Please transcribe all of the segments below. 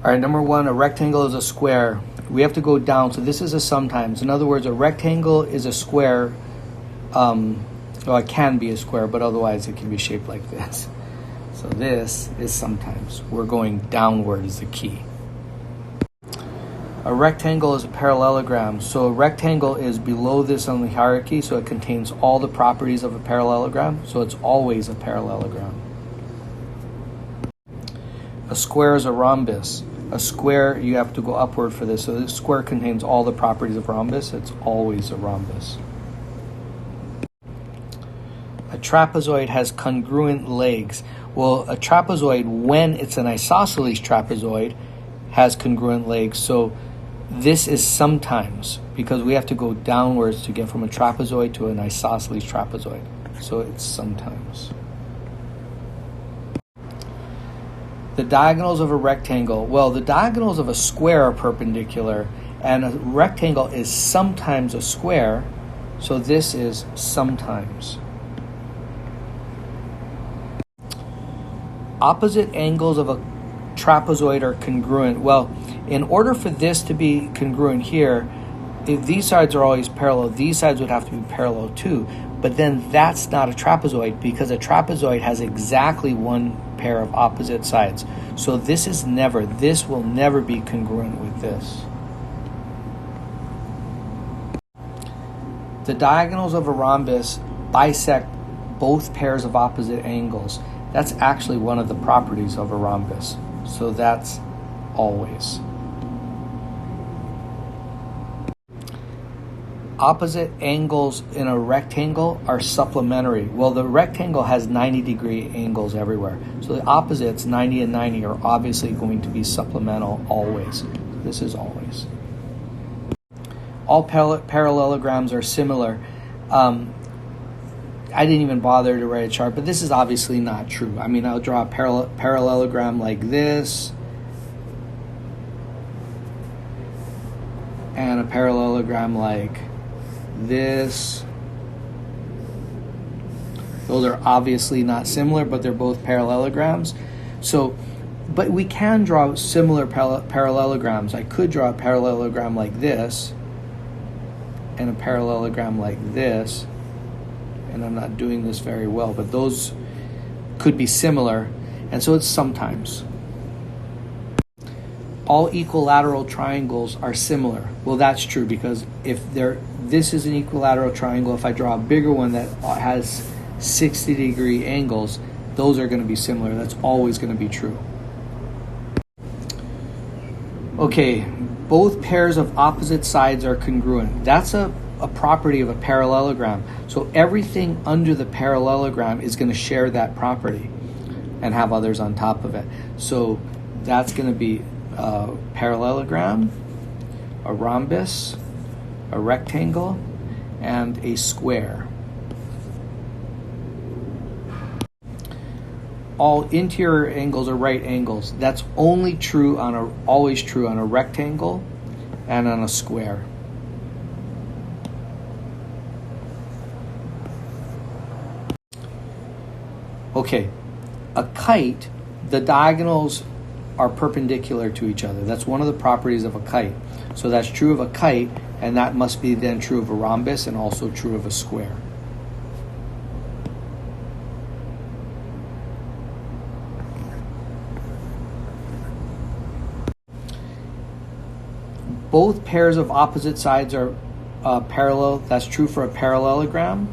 All right, number one, a rectangle is a square. We have to go down, so this is a sometimes. In other words, a rectangle is a square. Well, it can be a square, but otherwise it can be shaped like this. So this is sometimes. We're going downward is the key. A rectangle is a parallelogram. So a rectangle is below this on the hierarchy, so it contains all the properties of a parallelogram, so it's always a parallelogram. A square is a rhombus. A square, you have to go upward for this. So this square contains all the properties of rhombus. It's always a rhombus. A trapezoid has congruent legs. Well, a trapezoid, when it's an isosceles trapezoid, has congruent legs. So this is sometimes, because we have to go downwards to get from a trapezoid to an isosceles trapezoid. So it's sometimes. The diagonals of a rectangle. Well, the diagonals of a square are perpendicular, and a rectangle is sometimes a square, so this is sometimes. Opposite angles of a trapezoid are congruent. Well, in order for this to be congruent here, if these sides are always parallel, these sides would have to be parallel too. But then that's not a trapezoid, because a trapezoid has exactly one pair of opposite sides. So this will never be congruent with this. The diagonals of a rhombus bisect both pairs of opposite angles. That's actually one of the properties of a rhombus. So that's always. Opposite angles in a rectangle are supplementary. Well, the rectangle has 90-degree angles everywhere. So the opposites, 90 and 90, are obviously going to be supplemental always. This is always. All parallelograms are similar. I didn't even bother to write a chart, but this is obviously not true. I mean, I'll draw a parallelogram like this, and a parallelogram like this. Those are obviously not similar, but they're both parallelograms. So, but we can draw similar parallelograms. I could draw a parallelogram like this, and a parallelogram like this, and I'm not doing this very well, but those could be similar, and so it's sometimes. All equilateral triangles are similar. Well, that's true, because if this is an equilateral triangle, if I draw a bigger one that has 60-degree angles, those are going to be similar. That's always going to be true. Okay, both pairs of opposite sides are congruent. That's a property of a parallelogram. So everything under the parallelogram is going to share that property and have others on top of it. So that's going to be a parallelogram, a rhombus, a rectangle, and a square. All interior angles are right angles. That's only true always true on a rectangle and on a square. Okay, a kite, the diagonals are perpendicular to each other. That's one of the properties of a kite. So that's true of a kite, and that must be then true of a rhombus and also true of a square. Both pairs of opposite sides are parallel. That's true for a parallelogram.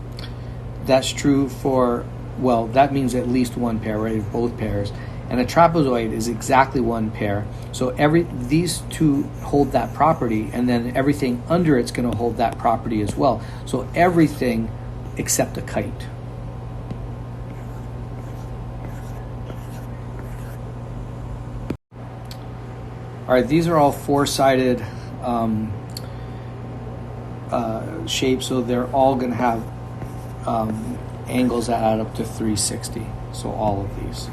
That's true for, well, that means at least one pair, right? Both pairs. And a trapezoid is exactly one pair. So these two hold that property, and then everything under it's going to hold that property as well. So everything except a kite. All right, these are all four-sided shapes, so they're all going to have angles that add up to 360. So all of these.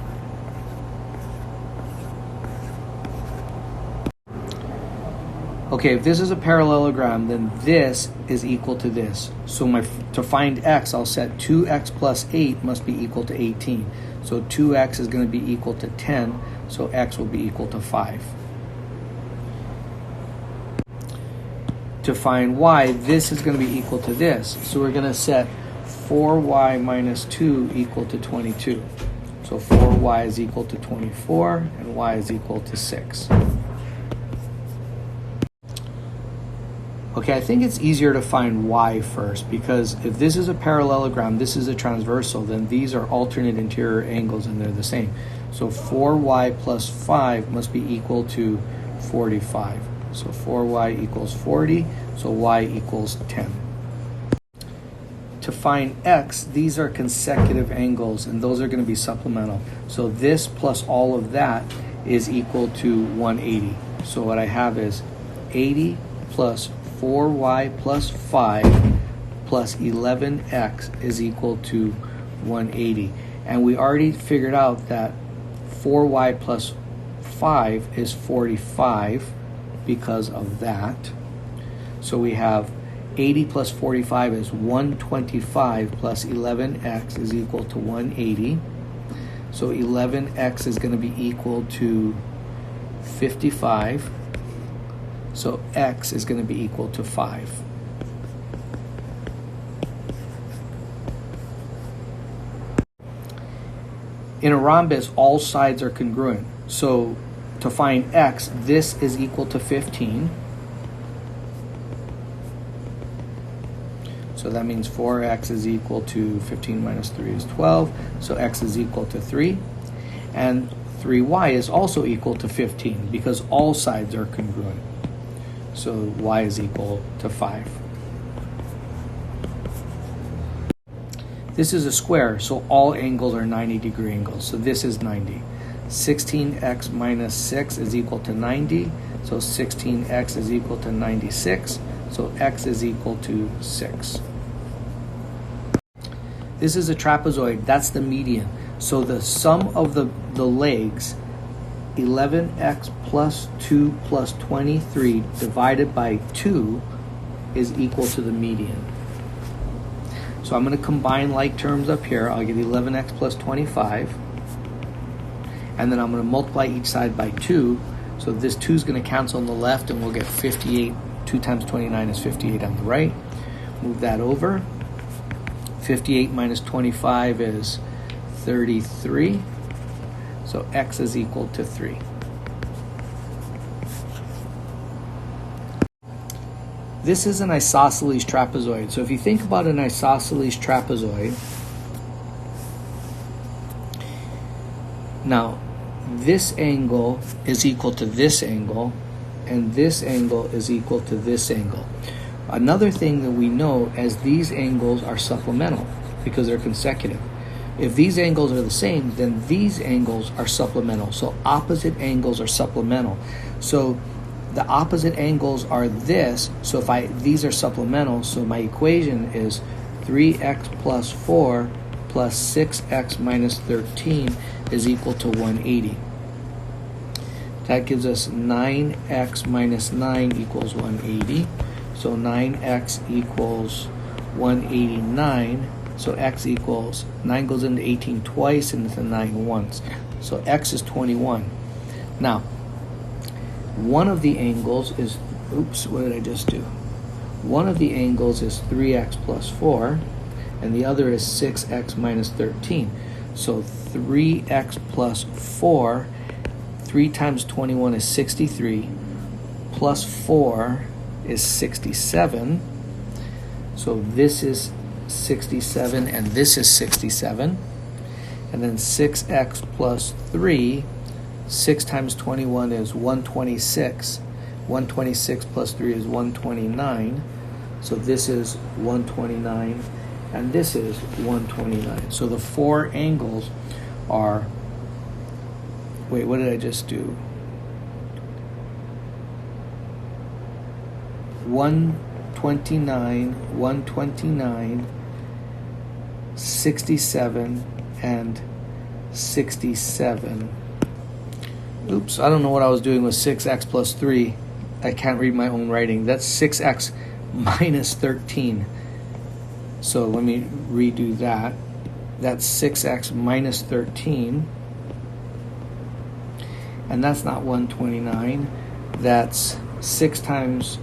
Okay, if this is a parallelogram, then this is equal to this. So to find x, I'll set 2x plus 8 must be equal to 18. So 2x is going to be equal to 10, so x will be equal to 5. to find y, this is going to be equal to this. So we're going to set 4y minus 2 equal to 22. So 4y is equal to 24, and y is equal to 6. Okay, I think it's easier to find y first, because if this is a parallelogram, this is a transversal, then these are alternate interior angles and they're the same. So 4y plus 5 must be equal to 45. So 4y equals 40, so y equals 10. To find x, these are consecutive angles, and those are going to be supplemental. So this plus all of that is equal to 180. So what I have is 80 plus 4y plus 5 plus 11x is equal to 180. And we already figured out that 4y plus 5 is 45 because of that. So we have 80 plus 45 is 125 plus 11x is equal to 180. So 11x is going to be equal to 55. So x is going to be equal to 5. In a rhombus, all sides are congruent. So to find x, this is equal to 15. So that means 4x is equal to 15 minus 3 is 12. So x is equal to 3. And 3y is also equal to 15 because all sides are congruent. So y is equal to 5. This is a square, so all angles are 90-degree angles. So this is 90. 16x minus 6 is equal to 90. So 16x is equal to 96. So x is equal to 6. This is a trapezoid. That's the median. So the sum of the legs, 11x plus 2 plus 23 divided by 2 is equal to the median. So I'm going to combine like terms up here. I'll get 11x plus 25. And then I'm going to multiply each side by 2. So this 2 is going to cancel on the left, and we'll get 58. 2 times 29 is 58 on the right. Move that over. 58 minus 25 is 33. So x is equal to 3. This is an isosceles trapezoid. So if you think about an isosceles trapezoid, now this angle is equal to this angle, and this angle is equal to this angle. Another thing that we know is these angles are supplemental because they're consecutive. If these angles are the same, then these angles are supplemental. So opposite angles are supplemental. So the opposite angles are this. So if these are supplemental, so my equation is 3x plus 4 plus 6x minus 13 is equal to 180. That gives us 9x minus 9 equals 180. So 9x equals 189. So x equals, 9 goes into 18 twice and into 9 once. So x is 21. Now, one of the angles is, oops, what did I just do? One of the angles is 3x plus 4, and the other is 6x minus 13. So 3x plus 4, 3 times 21 is 63, plus 4 is 67. So this is 67 and this is 67. And then 6x plus 3, 6 times 21 is 126. 126 plus 3 is 129. So this is 129 and this is 129. So the four angles are, wait, what did I just do? 129, 129, 67, and 67. Oops, I don't know what I was doing with 6x plus 3. I can't read my own writing. That's 6x minus 13. So let me redo that. That's 6x minus 13. And that's not 129. That's 6 times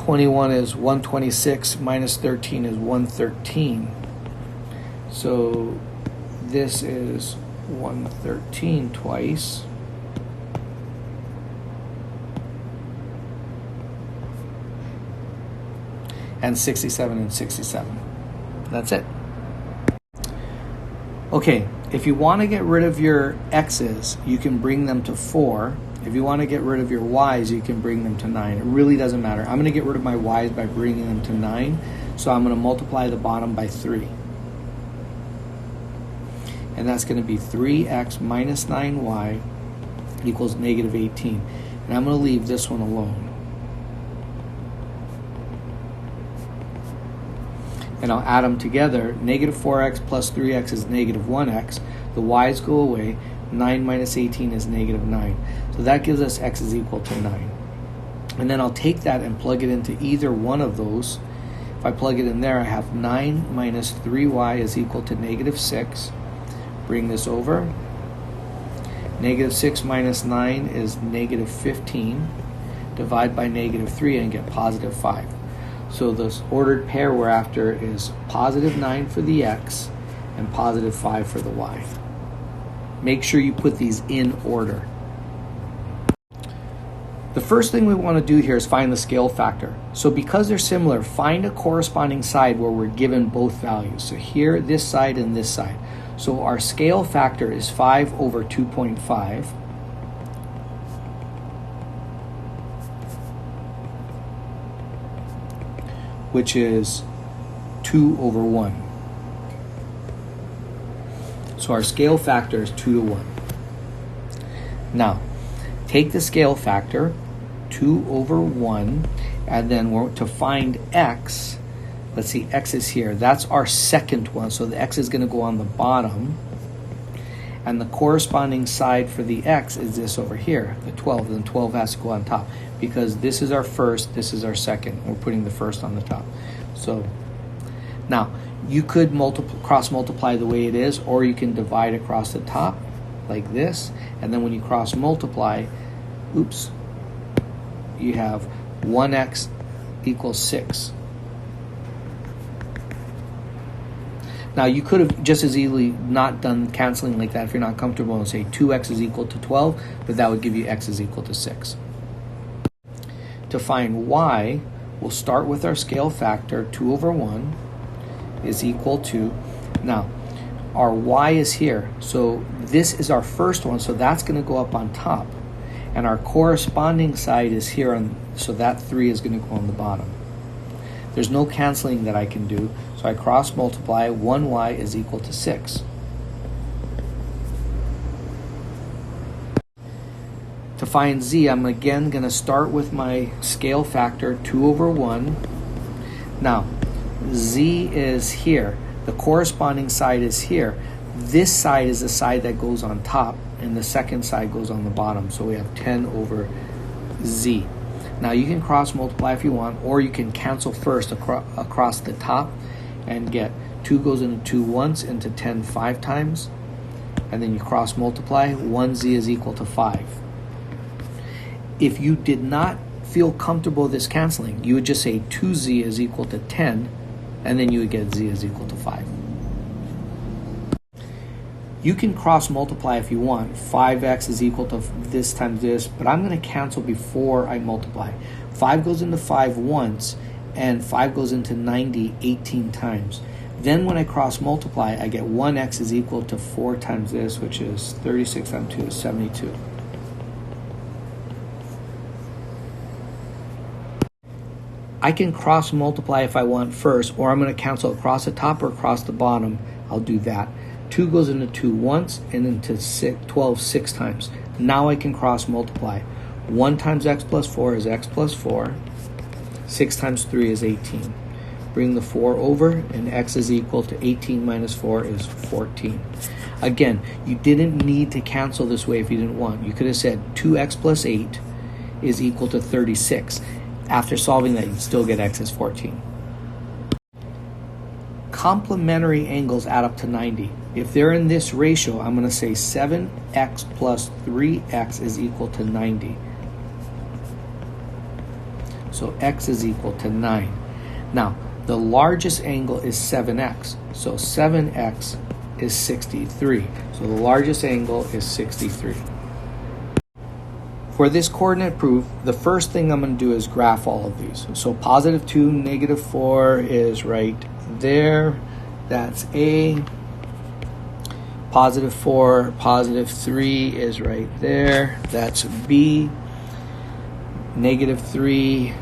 21 is 126, minus 13 is 113. So this is 113 twice. And 67 and 67. That's it. Okay, if you want to get rid of your x's, you can bring them to 4. If you want to get rid of your y's, you can bring them to 9. It really doesn't matter. I'm going to get rid of my y's by bringing them to 9. So I'm going to multiply the bottom by 3. And that's going to be 3x minus 9y equals negative 18. And I'm going to leave this one alone. And I'll add them together. Negative 4x plus 3x is negative 1x. The y's go away. 9 minus 18 is negative 9. So that gives us x is equal to 9. And then I'll take that and plug it into either one of those. If I plug it in there, I have 9 minus 3y is equal to negative 6. Bring this over. Negative 6 minus 9 is negative 15. Divide by negative 3 and get positive 5. So this ordered pair we're after is positive 9 for the x and positive 5 for the y. Make sure you put these in order. The first thing we want to do here is find the scale factor. So because they're similar, find a corresponding side where we're given both values. So here, this side and this side. So our scale factor is 5 over 2.5. Which is 2 over 1. So our scale factor is 2 to 1. Now, take the scale factor, 2 over 1, and then to find x, let's see, x is here. That's our second one, so the x is going to go on the bottom. And the corresponding side for the x is this over here, the 12. Then 12 has to go on top because this is our first, this is our second. We're putting the first on the top. So now you could cross multiply the way it is, or you can divide across the top like this. And then when you cross multiply, oops, you have 1x equals 6. Now you could have just as easily not done canceling like that if you're not comfortable and say 2x is equal to 12, but that would give you x is equal to 6. To find y, we'll start with our scale factor, 2 over 1 is equal to, now our y is here, so this is our first one, so that's going to go up on top. And our corresponding side is here, so that 3 is going to go on the bottom. There's no canceling that I can do, so I cross multiply. 1y is equal to 6. To find z, I'm again going to start with my scale factor, 2 over 1. Now, z is here. The corresponding side is here. This side is the side that goes on top, and the second side goes on the bottom. So we have 10 over z. Now you can cross multiply if you want, or you can cancel first across the top and get 2 goes into 2 once, into 10 5 times, and then you cross multiply. 1z is equal to 5. If you did not feel comfortable with this canceling, you would just say 2z is equal to 10, and then you would get z is equal to 5. You can cross multiply if you want. 5x is equal to this times this, but I'm going to cancel before I multiply. 5 goes into 5 once, and 5 goes into 90 18 times. Then when I cross multiply, I get 1x is equal to 4 times this, which is 36 times 2 is 72. I can cross multiply if I want first, or I'm going to cancel across the top or across the bottom. I'll do that. 2 goes into 2 once and into 12 6 times. Now I can cross multiply. 1 times x plus 4 is x plus 4. 6 times 3 is 18. Bring the 4 over, and x is equal to 18 minus 4 is 14. Again, you didn't need to cancel this way if you didn't want. You could have said 2x plus 8 is equal to 36. After solving that, you'd still get x is 14. Complementary angles add up to 90. If they're in this ratio, I'm going to say 7x plus 3x is equal to 90. So x is equal to 9. Now, the largest angle is 7x. So 7x is 63. So the largest angle is 63. For this coordinate proof, the first thing I'm going to do is graph all of these. So positive 2, negative 4 is right there. That's A. Positive 4, positive 3 is right there. That's B. Negative 3,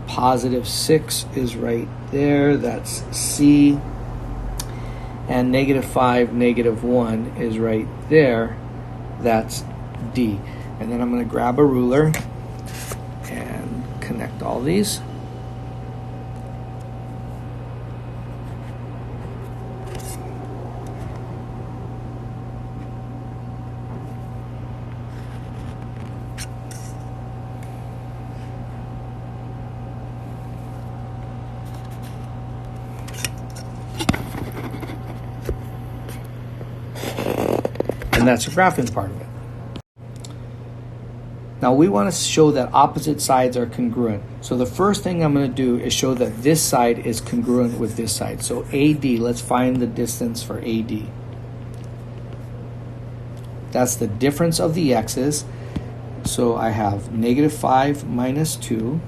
positive 6 is right there. That's C. And negative 5, negative 1 is right there. That's D. And then I'm going to grab a ruler and connect all these. And that's the graphing part of it. Now we want to show that opposite sides are congruent. So the first thing I'm going to do is show that this side is congruent with this side. So AD, let's find the distance for AD. That's the difference of the x's. So I have negative 5 minus 2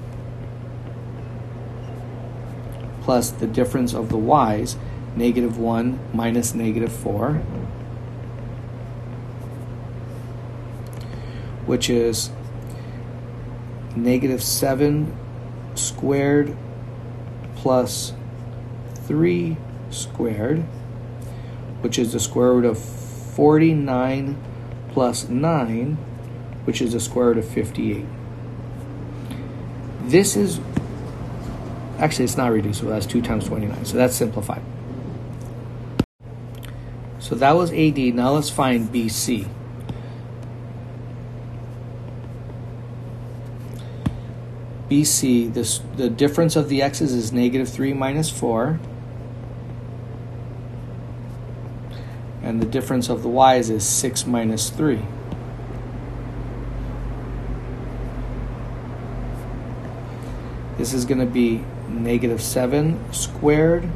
plus the difference of the y's, negative 1 minus negative 4, which is negative 7 squared plus 3 squared, which is the square root of 49 plus 9, which is the square root of 58. This is, actually it's not reducible, that's 2 times 29, so that's simplified. So that was AD, now let's find BC. BC, the difference of the x's is negative 3 minus 4. And the difference of the y's is 6 minus 3. This is going to be negative 7 squared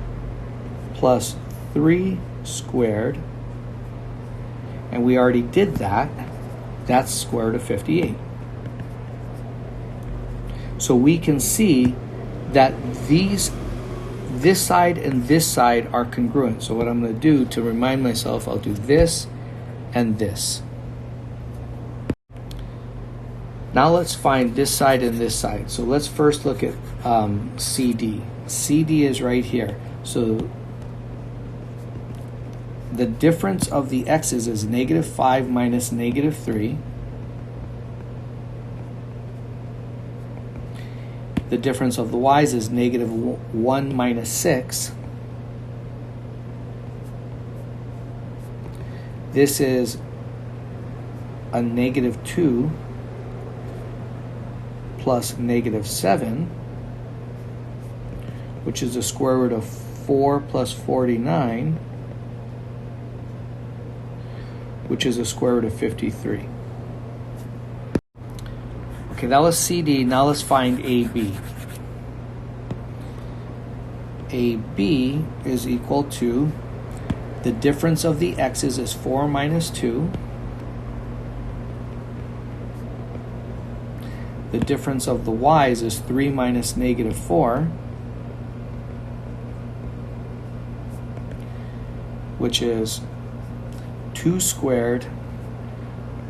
plus 3 squared. And we already did that. That's square root of 58. So we can see that this side and this side are congruent. So what I'm going to do to remind myself, I'll do this and this. Now let's find this side and this side. So let's first look at CD. CD is right here. So the difference of the x's is negative 5 minus negative 3. The difference of the y's is negative 1 minus 6. This is a negative 2 plus negative 7, which is the square root of 4 plus 49, which is the square root of 53. Okay, that was CD. Now let's find AB. AB is equal to, the difference of the x's is 4 minus 2. The difference of the y's is 3 minus negative 4, which is 2 squared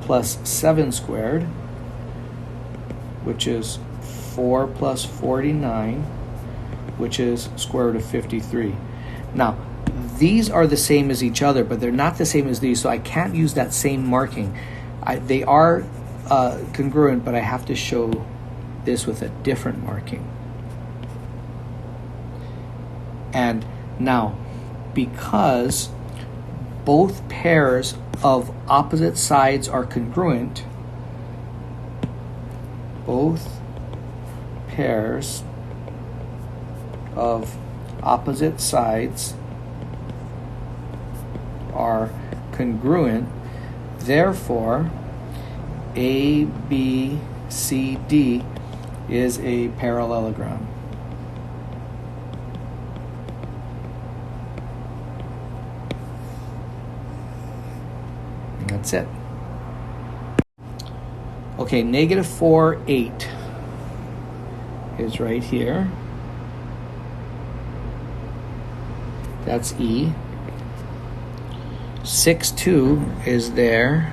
plus 7 squared, which is 4 plus 49, which is square root of 53. Now, these are the same as each other, but they're not the same as these, so I can't use that same marking. They are congruent, but I have to show this with a different marking. And now, because both pairs of opposite sides are congruent, both pairs of opposite sides are congruent, therefore A, B, C, D is a parallelogram. And that's it. Okay, negative 4, 8 is right here. That's E. 6, 2 is there.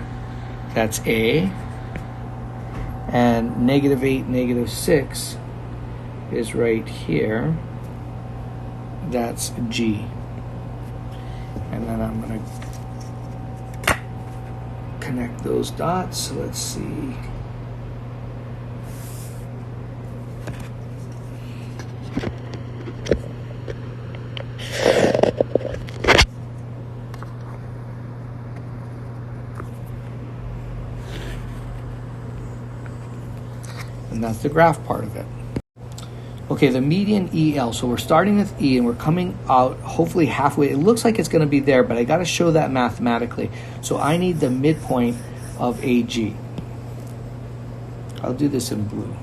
That's A. And negative 8, negative 6 is right here. That's G. And then I'm going to connect those dots. Let's see. And that's the graph part of it. Okay, the median EL. So we're starting with E and we're coming out hopefully halfway. It looks like it's going to be there, but I got to show that mathematically. So I need the midpoint of AG. I'll do this in blue.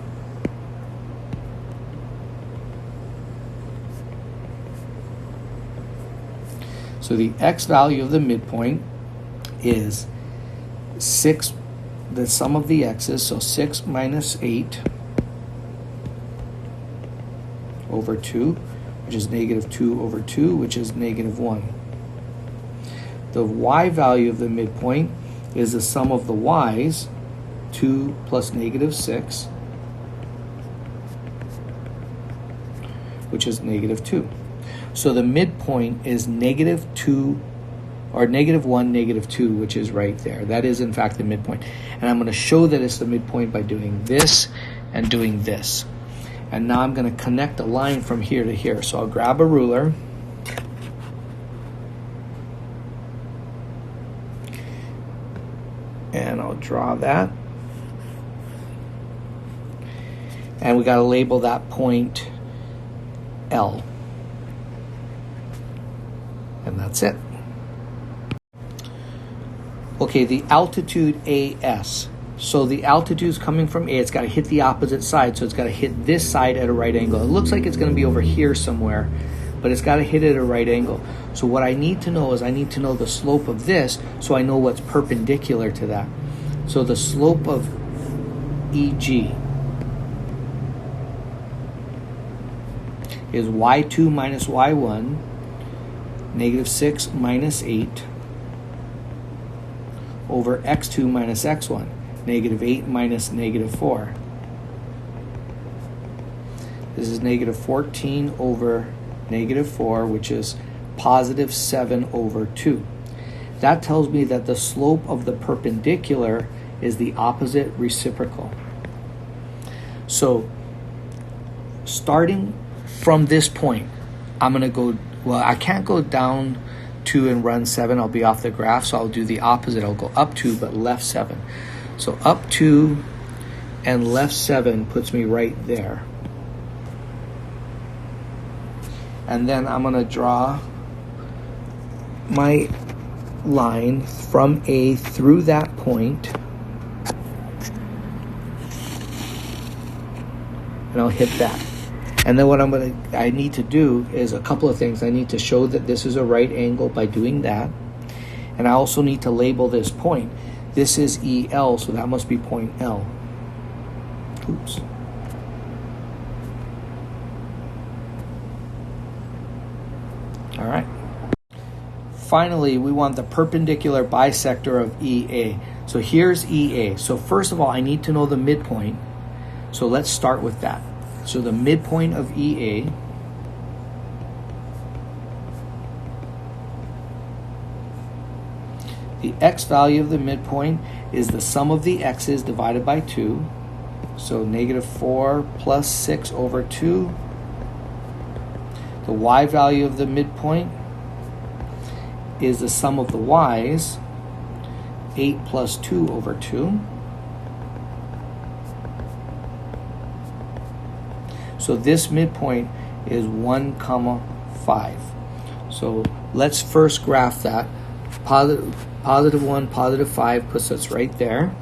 So the X value of the midpoint is 6, the sum of the X's, so 6 minus 8 over 2, which is negative 2 over 2, which is negative 1. The Y value of the midpoint is the sum of the Y's, 2 plus negative 6, which is negative 2. So the midpoint is negative 2, or negative 1, negative 2, which is right there. That is, in fact, the midpoint. And I'm going to show that it's the midpoint by doing this and doing this. And now I'm going to connect a line from here to here. So I'll grab a ruler. And I'll draw that. And we got to label that point L. And that's it. Okay, the altitude AS. So the altitude is coming from A. It's got to hit the opposite side. So it's got to hit this side at a right angle. It looks like it's going to be over here somewhere, but it's got to hit it at a right angle. So what I need to know is I need to know the slope of this so I know what's perpendicular to that. So the slope of EG is Y2 minus Y1, negative 6 minus 8, over X2 minus X1, negative 8 minus negative 4. This is negative 14 over negative 4, which is positive 7 over 2. That tells me that the slope of the perpendicular is the opposite reciprocal. So starting from this point, I'm going to go, well, I can't go down 2 and run 7. I'll be off the graph, so I'll do the opposite. I'll go up 2 but left 7. So up 2 and left 7 puts me right there. And then I'm going to draw my line from A through that point. And I'll hit that. And then what I need to do is a couple of things. I need to show that this is a right angle by doing that. And I also need to label this point. This is EL, so that must be point L. Oops. All right. Finally, we want the perpendicular bisector of EA. So here's EA. So first of all, I need to know the midpoint. So let's start with that. So the midpoint of EA the X value of the midpoint is the sum of the X's divided by 2. So negative 4 plus 6 over 2. The Y value of the midpoint is the sum of the Y's, 8 plus 2 over 2. So this midpoint is 1, 5. So let's first graph that. Positive 1, positive 5 puts us right there.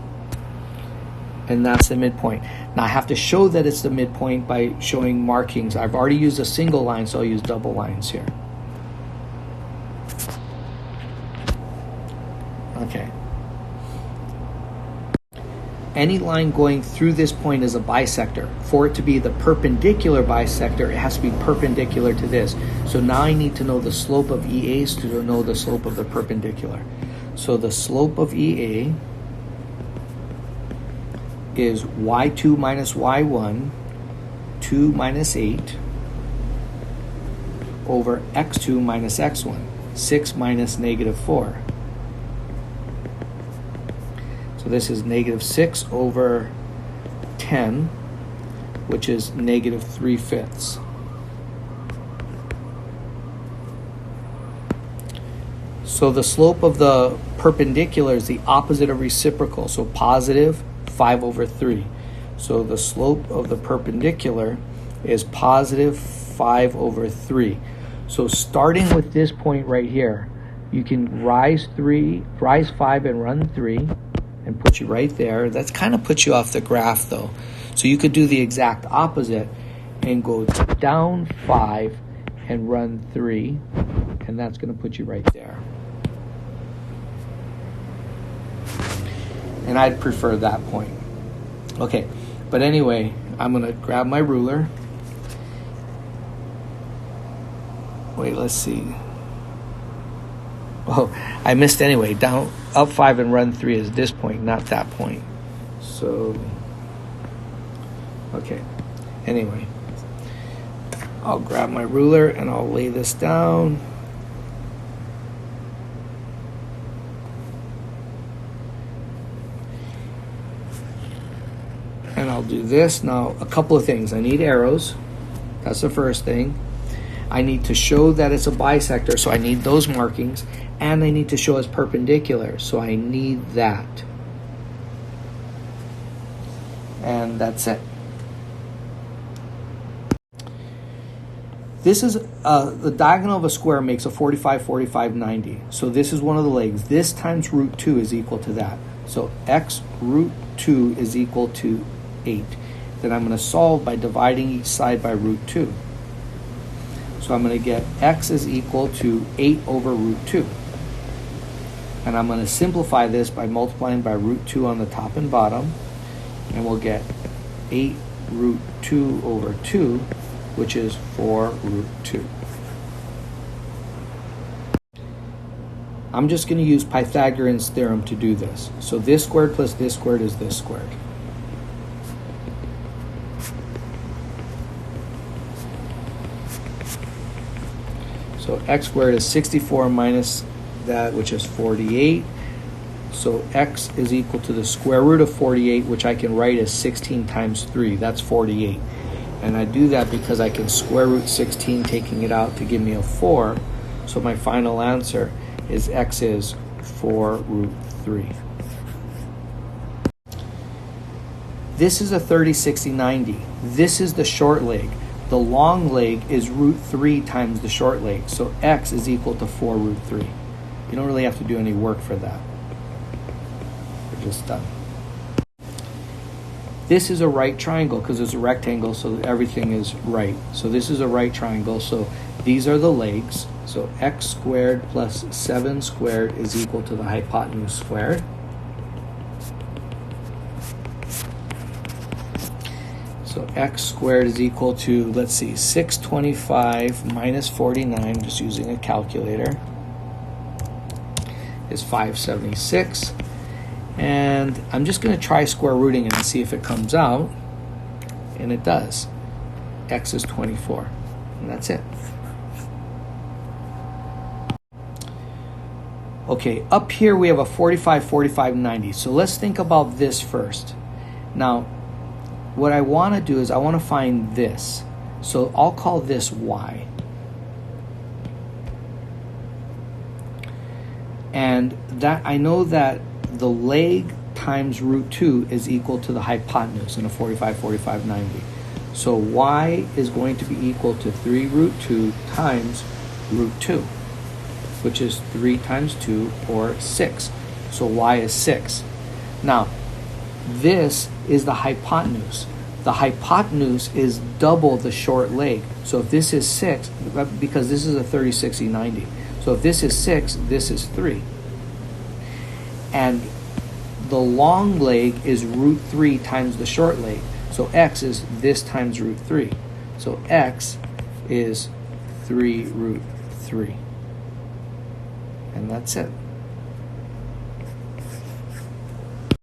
and that's the midpoint. Now I have to show that it's the midpoint by showing markings. I've already used a single line, so I'll use double lines here. Okay. Any line going through this point is a bisector. For it to be the perpendicular bisector, it has to be perpendicular to this. So now I need to know the slope of EAs to know the slope of the perpendicular. So the slope of EA is y2 minus y1, 2 minus 8, over x2 minus x1, 6 minus negative 4. So this is negative 6 over 10, which is negative 3/5. So the slope of the perpendicular is the opposite of reciprocal, so positive 5 over 3. So the slope of the perpendicular is positive 5 over 3. So starting with this point right here, you can rise 5 and run 3. And put you right there. That's kind of puts you off the graph though. So you could do the exact opposite and go down 5 and run 3, and that's going to put you right there. And I'd prefer that point. Okay, but anyway, I'm going to grab my ruler. Wait, let's see. Oh, I missed anyway. Down, up 5 and run 3 is this point, not that point. So, okay. Anyway, I'll grab my ruler and I'll lay this down. And I'll do this. Now, a couple of things. I need arrows. That's the first thing. I need to show that it's a bisector, so I need those markings. And I need to show it's perpendicular, so I need that. And that's it. This is the diagonal of a square makes a 45, 45, 90. So this is one of the legs. This times root 2 is equal to that. So x root 2 is equal to 8. Then I'm going to solve by dividing each side by root 2. So I'm going to get x is equal to 8 over root 2. And I'm going to simplify this by multiplying by root 2 on the top and bottom. And we'll get 8 root 2 over 2, which is 4 root 2. I'm just going to use Pythagorean's theorem to do this. So this squared plus this squared is this squared. So x squared is 64 minus that, which is 48. So x is equal to the square root of 48, which I can write as 16 times 3. That's 48. And I do that because I can square root 16, taking it out to give me a 4. So my final answer is x is 4 root 3. This is a 30, 60, 90. This is the short leg. The long leg is root 3 times the short leg. So x is equal to 4 root 3. You don't really have to do any work for that. We're just done. This is a right triangle because it's a rectangle, so everything is right. So this is a right triangle. So these are the legs. So x squared plus 7 squared is equal to the hypotenuse squared. So x squared is equal to, let's see, 625 minus 49, just using a calculator, is 576. And I'm just going to try square rooting it and see if it comes out. And it does. X is 24. And that's it. Okay, up here we have a 45, 45, 90. So let's think about this first. Now, what I want to do is I want to find this. So I'll call this y. And that I know that the leg times root 2 is equal to the hypotenuse in a 45, 45, 90. So y is going to be equal to 3 root 2 times root 2, which is 3 times 2, or 6. So y is 6. Now, This is the hypotenuse. The hypotenuse is double the short leg. So if this is 6, because this is a 30, 60, 90. So if this is 6, this is 3. And the long leg is root 3 times the short leg. So x is this times root 3. So x is 3 root 3. And that's it.